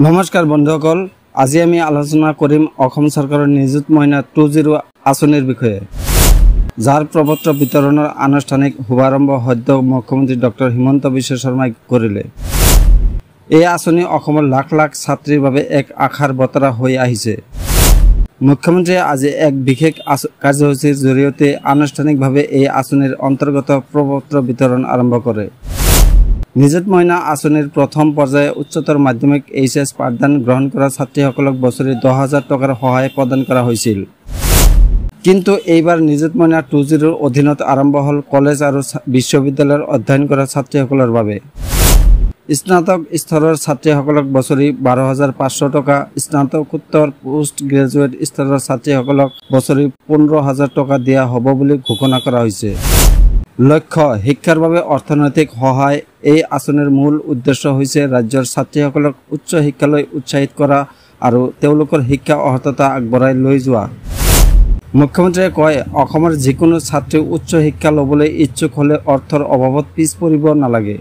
নমস্কাৰ বন্ধুসকল, আজি আমি আলোচনা কৰিম অসম চৰকাৰৰ নিযুত মইনা 20 আঁচনিৰ বিষয়ে, যাৰ প্ৰপত্ৰ বিতৰণৰ আনুষ্ঠানিক শুভাৰম্ভ সদ্য মুখ্যমন্ত্ৰী ডক্টৰ হিমন্ত বিশ্ব শৰ্মাই কৰিলে। এই আঁচনি অসমৰ লাখ লাখ ছাত্ৰীৰ বাবে এক আশাৰ বতৰা হৈ আহিছে। মুখ্যমন্ত্ৰীয়ে আজি এক বিশেষ কাৰ্যসূচীৰ জৰিয়তে আনুষ্ঠানিকভাৱে এই আঁচনিৰ অন্তৰ্গত প্ৰপত্ৰ বিতৰণ আৰম্ভ কৰে। নিযুত মইনা আঁচনিৰ প্ৰথম পৰ্যায়ে উচ্চতৰ মাধ্যমিক HS পাঠদান গ্ৰহণ কৰা ছাত্ৰীসকলক বছৰি 10,000 টকাৰ সহায় প্ৰদান কৰা হৈছিল। কিন্তু এইবাৰ নিযুত মইনা 20ৰ অধীনত আৰম্ভ হ'ল কলেজ আৰু বিশ্ববিদ্যালয়ৰ অধ্যয়ন কৰা ছাত্ৰীসকলৰ বাবে। স্নাতক স্তৰৰ ছাত্ৰীসকলক বছৰি 12,500 টকা, স্নাতকোত্তৰ পোষ্ট গ্ৰেজুৱেট স্তৰৰ ছাত্ৰীসকলক বছৰি 15,000 টকা দিয়া হ'ব বুলি ঘোষণা কৰা হৈছে। লক্ষ্য, শিক্ষাৰ বাবে অৰ্থনৈতিক সহায়। এই আঁচনিৰ মূল উদ্দেশ্য হৈছে ৰাজ্যৰ ছাত্ৰীসকলক উচ্চ শিক্ষালৈ উৎসাহিত কৰা আৰু তেওঁলোকৰ শিক্ষা অৰ্হতা আগবঢ়াই লৈ যোৱা। মুখ্যমন্ত্ৰীয়ে কয়, অসমৰ যিকোনো ছাত্ৰী উচ্চ শিক্ষা ল'বলৈ ইচ্ছুক হ'লে অৰ্থৰ অভাৱত পিছ পৰিব নালাগে।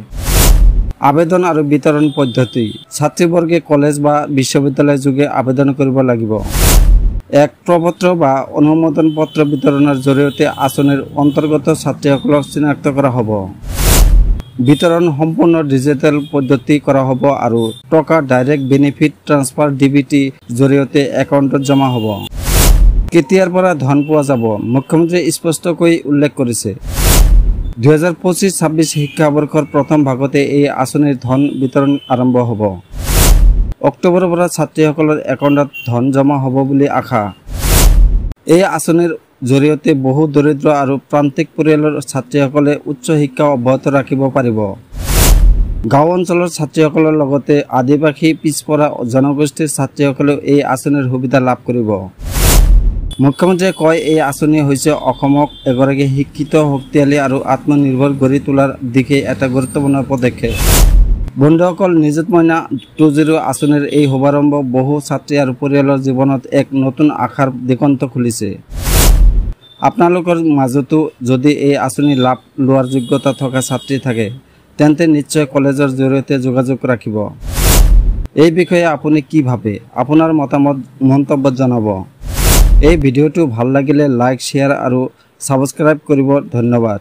আবেদন আৰু বিতৰণ পদ্ধতি: ছাত্ৰীবৰ্গে কলেজ বা বিশ্ববিদ্যালয় যোগে আবেদন কৰিব লাগিব। এক প্ৰপত্ৰ বা অনুমোদন পত্ৰ বিতৰণৰ জৰিয়তে আঁচনিৰ অন্তৰ্গত ছাত্ৰীসকলক চিনাক্ত কৰা হ'ব। বিতৰণ সম্পূৰ্ণ ডিজিটেল পদ্ধতি কৰা হ'ব আৰু টকা ডাইৰেক্ট বেনিফিট ট্ৰান্সফাৰ DBT জৰিয়তে একাউণ্টত জমা হ'ব। কেতিয়াৰ পৰা ধন পোৱা যাব? মুখ্যমন্ত্ৰীয়ে স্পষ্টকৈ উল্লেখ কৰিছে, 2025-26 শিক্ষাবৰ্ষৰ প্ৰথম ভাগতে এই আঁচনিৰ ধন বিতৰণ আৰম্ভ হ'ব। অক্টোবৰৰ পৰা ছাত্ৰীসকলৰ একাউণ্টত ধন জমা হ'ব বুলি আশা। এই আঁচনিৰ জৰিয়তে বহু দৰিদ্ৰ আৰু প্ৰান্তিক পৰিয়ালৰ ছাত্ৰীসকলে উচ্চ শিক্ষা অব্যাহত ৰাখিব পাৰিব। গাঁও অঞ্চলৰ ছাত্ৰীসকলৰ লগতে আদিবাসী পিছপৰা জনগোষ্ঠীৰ ছাত্ৰীসকলেও এই আঁচনিৰ সুবিধা লাভ কৰিব। মুখ্যমন্ত্ৰীয়ে কয়, এই আঁচনি হৈছে অসমক এগৰাকী শিক্ষিত, শক্তিশালী আৰু আত্মনিৰ্ভৰ গঢ়ি তোলাৰ দিশে এটা গুৰুত্বপূৰ্ণ পদক্ষেপ। বন্ধুসকল, নিযুত মইনা 20 আঁচনিৰ এই শুভাৰম্ভ বহু ছাত্ৰী আৰু পৰিয়ালৰ জীৱনত এক নতুন আশাৰ দিগন্ত খুলিছে। আপোনালোকৰ মাজতো যদি এই আঁচনি লাভ লোৱাৰ যোগ্যতা থকা ছাত্ৰী থাকে, তেন্তে নিশ্চয় কলেজৰ জৰিয়তে যোগাযোগ ৰাখিব। এই বিষয়ে আপুনি কি ভাবে? আপোনাৰ মতামত মন্তব্যত জনাব। এই ভিডিঅ'টো ভাল লাগিলে লাইক, শ্বেয়াৰ আৰু ছাবস্ক্ৰাইব কৰিব। ধন্যবাদ।